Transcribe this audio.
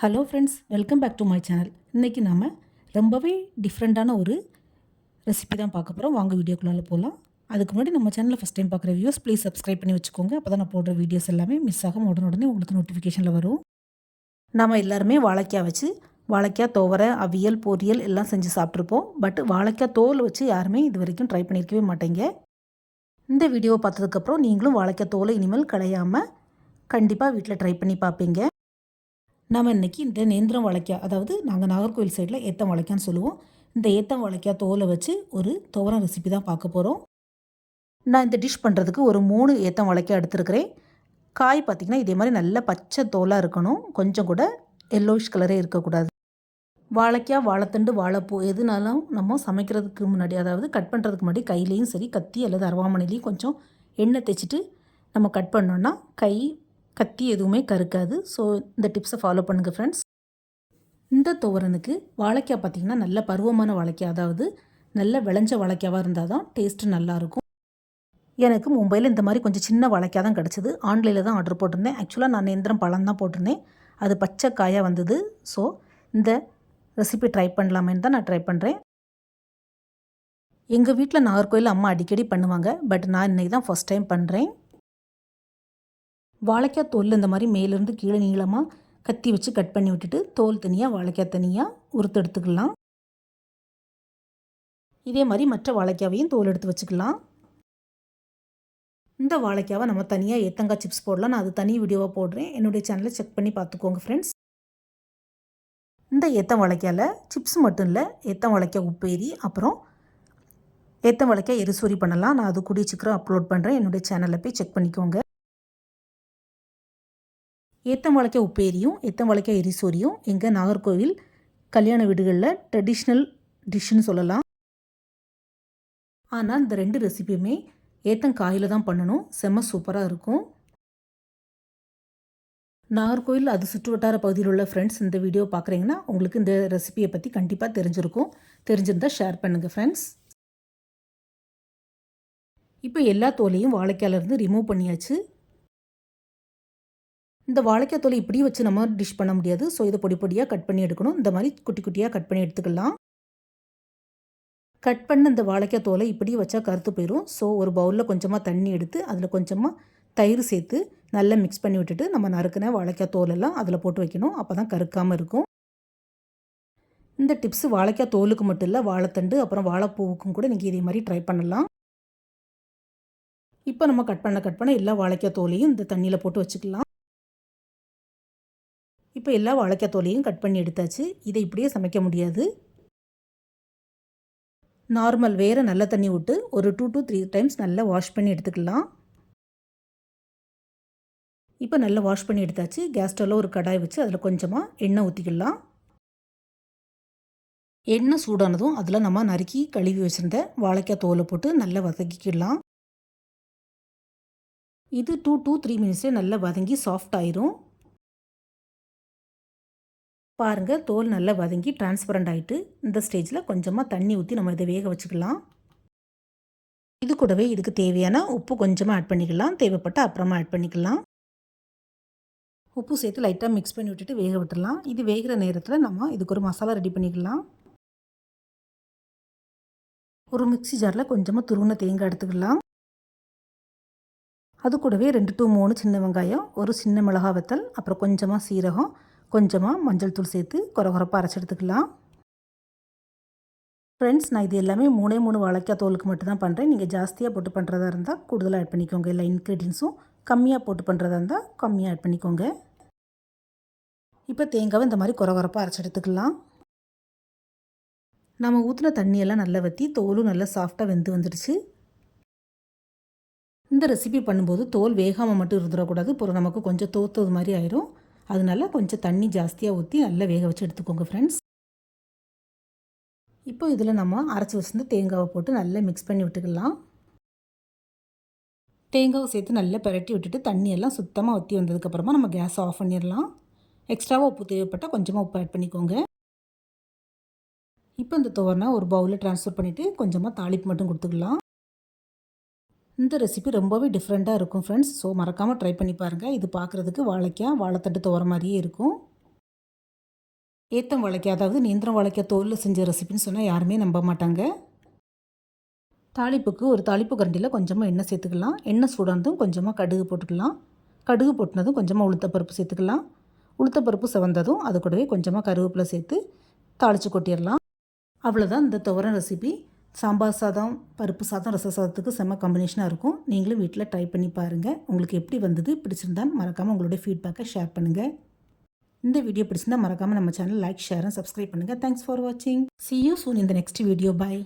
Hello friends, welcome back to my channel. இன்றைக்கி நாம் ரொம்பவே டிஃப்ரெண்ட்டான ஒரு ரெசிபி தான் பார்க்க போகிறோம். வாங்க வீடியோக்குள்ளே போகலாம். அதுக்கு முன்னாடி நம்ம சேனலில் ஃபஸ்ட் டைம் பார்க்குற வியூஸ் ப்ளீஸ் சப்ஸ்கிரைப் பண்ணி வச்சுக்கோங்க. அப்போ தான் நான் போடுற வீடியோஸ் எல்லாமே மிஸ் ஆகாமல் உடனே உங்களுக்கு நோட்டிஃபிகேஷனில் வரும். நம்ம எல்லாருமே வாழைக்காய் வச்சு வாழைக்காய் துவரை, அவியல், பொரியல் எல்லாம் செஞ்சு சாப்பிட்ருப்போம். பட் வாழைக்காய் தோல் வச்சு யாருமே இது வரைக்கும் ட்ரை பண்ணியிருக்கவே மாட்டேங்க. இந்த வீடியோவை பார்த்ததுக்கப்புறம் நீங்களும் வாழைக்காய் தோலை இனிமேல் களையாமல் கண்டிப்பாக வீட்டில் ட்ரை பண்ணி பார்ப்பீங்க. நாம் இன்றைக்கி இந்த நேந்திரம் வாழைக்காய், அதாவது நாங்கள் நாகர்கோவில் சைடில் ஏத்தம் வாழைக்கான்னு சொல்லுவோம். இந்த ஏத்தம் வாழைக்காய் தோலை வச்சு ஒரு துவரம் ரெசிபி தான் பார்க்க போகிறோம். நான் இந்த டிஷ் பண்ணுறதுக்கு ஒரு 3 ஏத்தம் வாழைக்காய் எடுத்துருக்கிறேன். காய் பார்த்திங்கன்னா இதே மாதிரி நல்ல பச்சை தோலாக இருக்கணும், கொஞ்சம் கூட எல்லோயிஷ் கலரே இருக்கக்கூடாது. வாழைக்காய், வாழைத்தண்டு, வாழைப்பூ எதுனாலும் நம்ம சமைக்கிறதுக்கு முன்னாடி, அதாவது கட் பண்ணுறதுக்கு முன்னாடி கையிலையும் சரி, கத்தி அல்லது அருவாமனையிலையும் கொஞ்சம் எண்ணெய் தேய்ச்சிட்டு நம்ம கட் பண்ணோன்னா கை, கத்தி எதுவுமே கருக்காது. ஸோ இந்த டிப்ஸை ஃபாலோ பண்ணுங்கள் ஃப்ரெண்ட்ஸ். இந்த துவரனுக்கு வாழைக்காய் பார்த்திங்கன்னா நல்ல பருவமான வாழைக்காய், அதாவது நல்ல விளைஞ்ச வாழைக்காவாக இருந்தால் தான் டேஸ்ட்டு நல்லாயிருக்கும். எனக்கு மும்பையில் இந்த மாதிரி கொஞ்சம் சின்ன வாழைக்காய் தான் கிடச்சிது. ஆன்லைனில் தான் ஆர்டர் போட்டிருந்தேன். ஆக்சுவலாக நான் நேந்திரம் பழம் தான் போட்டிருந்தேன், அது பச்சை காயாக வந்தது. ஸோ இந்த ரெசிபி ட்ரை பண்ணலாமேன்னு தான் நான் ட்ரை பண்ணுறேன். எங்கள் வீட்டில் நாகர்கோவில் அம்மா அடிக்கடி பண்ணுவாங்க, பட் நான் இன்றைக்கி தான் ஃபஸ்ட் டைம் பண்ணுறேன். வாழைக்காய் தோல் இந்த மாதிரி மேலேருந்து கீழே நீளமாக கத்தி வச்சு கட் பண்ணி விட்டுட்டு தோல் தனியாக வாழைக்காய் தனியாக உறுத்து எடுத்துக்கலாம். இதே மாதிரி மற்ற வாழைக்காவையும் தோல் எடுத்து வச்சுக்கலாம். இந்த வாழைக்காவை நம்ம தனியாக ஏத்தங்காய் சிப்ஸ் போடலாம். நான் அது தனி வீடியோவாக போடுறேன், என்னுடைய சேனலை செக் பண்ணி பார்த்துக்கோங்க ஃப்ரெண்ட்ஸ். இந்த ஏத்தம் வாழைக்காயில் சிப்ஸ் மட்டும் இல்லை, ஏத்தம் வாழைக்காய் உப்பேரி, அப்புறம் ஏத்தம் வாழைக்காய் எரிசோரி பண்ணலாம். நான் அது கூடிய சீக்கிரம் அப்லோட் பண்ணுறேன், என்னுடைய சேனலில் போய் செக் பண்ணிக்கோங்க. ஏத்தம் வாழைக்காய் உப்பேரியும் ஏத்தம் வாழைக்காய் எரிசோரியும் எங்கள் நாகர்கோவில் கல்யாண வீடுகளில் ட்ரெடிஷ்னல் டிஷ்ஷுன்னு சொல்லலாம். ஆனால் இந்த 2 ரெசிபியுமே ஏத்தங்காயில் தான் பண்ணணும், செம்ம சூப்பராக இருக்கும். நாகர்கோவில் அது சுற்று வட்டார பகுதியில் உள்ள ஃப்ரெண்ட்ஸ் இந்த வீடியோ பார்க்குறீங்கன்னா உங்களுக்கு இந்த ரெசிபியை பற்றி கண்டிப்பாக தெரிஞ்சிருக்கும். தெரிஞ்சிருந்தால் ஷேர் பண்ணுங்கள் ஃப்ரெண்ட்ஸ். இப்போ எல்லா தோலையும் வாழைக்காயிலேருந்து ரிமூவ் பண்ணியாச்சு. இந்த வாழைக்காய் தோலை இப்படி வச்சு நம்ம டிஷ் பண்ண முடியாது. ஸோ இதை பொடி பொடியாக கட் பண்ணி எடுக்கணும். இந்த மாதிரி குட்டி குட்டியாக கட் பண்ணி எடுத்துக்கலாம். கட் பண்ண இந்த வாழைக்காய் தோலை இப்படி வச்சா கருத்து போயிடும். ஸோ ஒரு பவுலில் கொஞ்சமாக தண்ணி எடுத்து அதில் கொஞ்சமாக தயிர் சேர்த்து நல்லா மிக்ஸ் பண்ணி விட்டுட்டு நம்ம நறுக்கின வாழைக்காய் தோலெல்லாம் அதில் போட்டு வைக்கணும். அப்போ தான் கருக்காமல் இருக்கும். இந்த டிப்ஸு வாழைக்காய் தோலுக்கு மட்டும் இல்லை, வாழைத்தண்டு அப்புறம் வாழைப்பூவுக்கும் கூட நீங்கள் இதே மாதிரி ட்ரை பண்ணலாம். இப்போ நம்ம கட் பண்ண எல்லா வாழைக்காய் தோலையும் இந்த தண்ணியில் போட்டு வச்சுக்கலாம். இப்போ எல்லா வாழைக்காய் தோலையும் கட் பண்ணி எடுத்தாச்சு. இதை இப்படியே சமைக்க முடியாது. நார்மல் வேறு நல்ல தண்ணி விட்டு ஒரு 2 to 3 டைம்ஸ் நல்லா வாஷ் பண்ணி எடுத்துக்கலாம். இப்போ நல்லா வாஷ் பண்ணி எடுத்தாச்சு. கேஸ் ஸ்டவ்வில் ஒரு கடாய் வச்சு அதில் கொஞ்சமாக எண்ணெய் ஊற்றிக்கலாம். எண்ணெய் சூடானதும் அதில் நம்ம நறுக்கி கழுவி வச்சுருந்த வாழைக்காய் தோலை போட்டு நல்லா வதக்கிக்கலாம். இது 2 to 3 மினிட்ஸே நல்லா வதங்கி சாஃப்ட் ஆயிரும். பாருங்கள், தோல் நல்லா வதங்கி டிரான்ஸ்பரண்ட் ஆகிட்டு இந்த ஸ்டேஜில் கொஞ்சமாக தண்ணி ஊற்றி நம்ம இதை வேக வச்சுக்கலாம். இது கூடவே இதுக்கு தேவையான உப்பு கொஞ்சமாக ஆட் பண்ணிக்கலாம், தேவைப்பட்ட அப்புறமா ஆட் பண்ணிக்கலாம். உப்பு சேர்த்து லைட்டாக மிக்ஸ் பண்ணி விட்டுட்டு வேக விட்டுடலாம். இது வேகிற நேரத்தில் நம்ம இதுக்கு ஒரு மசாலா ரெடி பண்ணிக்கலாம். ஒரு மிக்ஸி ஜாரில் கொஞ்சமாக துருவின தேங்காய் எடுத்துக்கலாம். அது கூடவே 2 to 3 சின்ன வெங்காயம், ஒரு சின்ன மிளகாய் வத்தல், அப்புறம் கொஞ்சமாக சீரகம், கொஞ்சமாக மஞ்சள் தூள் சேர்த்து கொரகொரப்பாக அரைச்சி எடுத்துக்கலாம். ஃப்ரெண்ட்ஸ், நான் இது எல்லாமே 3 வாழைக்காய் தோலுக்கு மட்டும்தான் பண்ணுறேன். நீங்கள் ஜாஸ்தியாக போட்டு பண்ணுறதா இருந்தால் கூடுதலாக ஆட் பண்ணிக்கோங்க. எல்லா இன்க்ரீடியன்ஸும் கம்மியாக போட்டு பண்ணுறதா இருந்தால் கம்மியாக ஆட் பண்ணிக்கோங்க. இப்போ தேங்காவை இந்த மாதிரி கொரகொரப்பாக அரைச்சி எடுத்துக்கலாம். நம்ம ஊற்றின தண்ணியெல்லாம் நல்லா வற்றி தோலும் நல்லா சாஃப்டாக வெந்து வந்துடுச்சு. இந்த ரெசிபி பண்ணும்போது தோல் வேகாமல் மட்டும் இருந்துடக்கூடாது, அப்புறம் நமக்கு கொஞ்சம் தோத்தது மாதிரி ஆயிரும். அதனால கொஞ்சம் தண்ணி ஜாஸ்தியாக ஊற்றி நல்லா வேக வச்சு எடுத்துக்கோங்க ஃப்ரெண்ட்ஸ். இப்போ இதில் நம்ம அரைச்சி வச்சுருந்து தேங்காவை போட்டு நல்லா மிக்ஸ் பண்ணி விட்டுக்கலாம். தேங்காவை சேர்த்து நல்லா பிரட்டி விட்டுட்டு தண்ணியெல்லாம் சுத்தமாக வற்றி வந்ததுக்கப்புறமா நம்ம கேஸ் ஆஃப் பண்ணிடலாம். எக்ஸ்ட்ராவாக உப்பு தேவைப்பட்டால் கொஞ்சமாக உப்பு ஆட் பண்ணிக்கோங்க. இப்போ இந்த துவரனை ஒரு பவுலில் ட்ரான்ஸ்ஃபர் பண்ணிவிட்டு கொஞ்சமாக தாளிப்பு மட்டும் கொடுத்துக்கலாம். இந்த ரெசிபி ரொம்பவே டிஃப்ரெண்ட்டாக இருக்கும் ஃப்ரெண்ட்ஸ். ஸோ மறக்காமல் ட்ரை பண்ணி பாருங்கள். இது பார்க்குறதுக்கு வாழைக்காய், வாழைத்தண்டு துவர மாதிரியே இருக்கும். ஏத்தம் வாழைக்காய், அதாவது நேந்திரம் வாழைக்காய் தோலில் செஞ்ச ரெசிபின்னு சொன்னால் யாருமே நம்ப மாட்டாங்க. தாளிப்புக்கு ஒரு தாளிப்பு கரண்டியில் கொஞ்சமாக எண்ணெய் சேர்த்துக்கலாம். எண்ணெய் சூடானதும் கொஞ்சமாக கடுகு போட்டுக்கலாம். கடுகு போட்டுனதும் கொஞ்சமாக உளுத்தப்பருப்பு சேர்த்துக்கலாம். உளுத்தப்பருப்பு செவந்ததும் அது கூடவே கொஞ்சமாக கருவேப்பிலை சேர்த்து தாளித்து கொட்டிடலாம். அவ்வளோதான் இந்த துவரம் ரெசிபி. சாம்பார் சாதம், பருப்பு சாதம், ரச சாதத்துக்கு செம்ம காம்பினேஷனாக இருக்கும். நீங்களும் வீட்டில் ட்ரை பண்ணி பாருங்கள். உங்களுக்கு எப்படி வந்தது, பிடிச்சிருந்தான்னு மறக்காமல் உங்களுடைய ஃபீட்பேக்கை ஷேர் பண்ணுங்கள். இந்த வீடியோ பிடிச்சிருந்தால் மறக்காமல் நம்ம channel like, share and subscribe பண்ணுங்கள். தேங்க்ஸ் ஃபார் வாட்சிங். See you soon in the next video. Bye.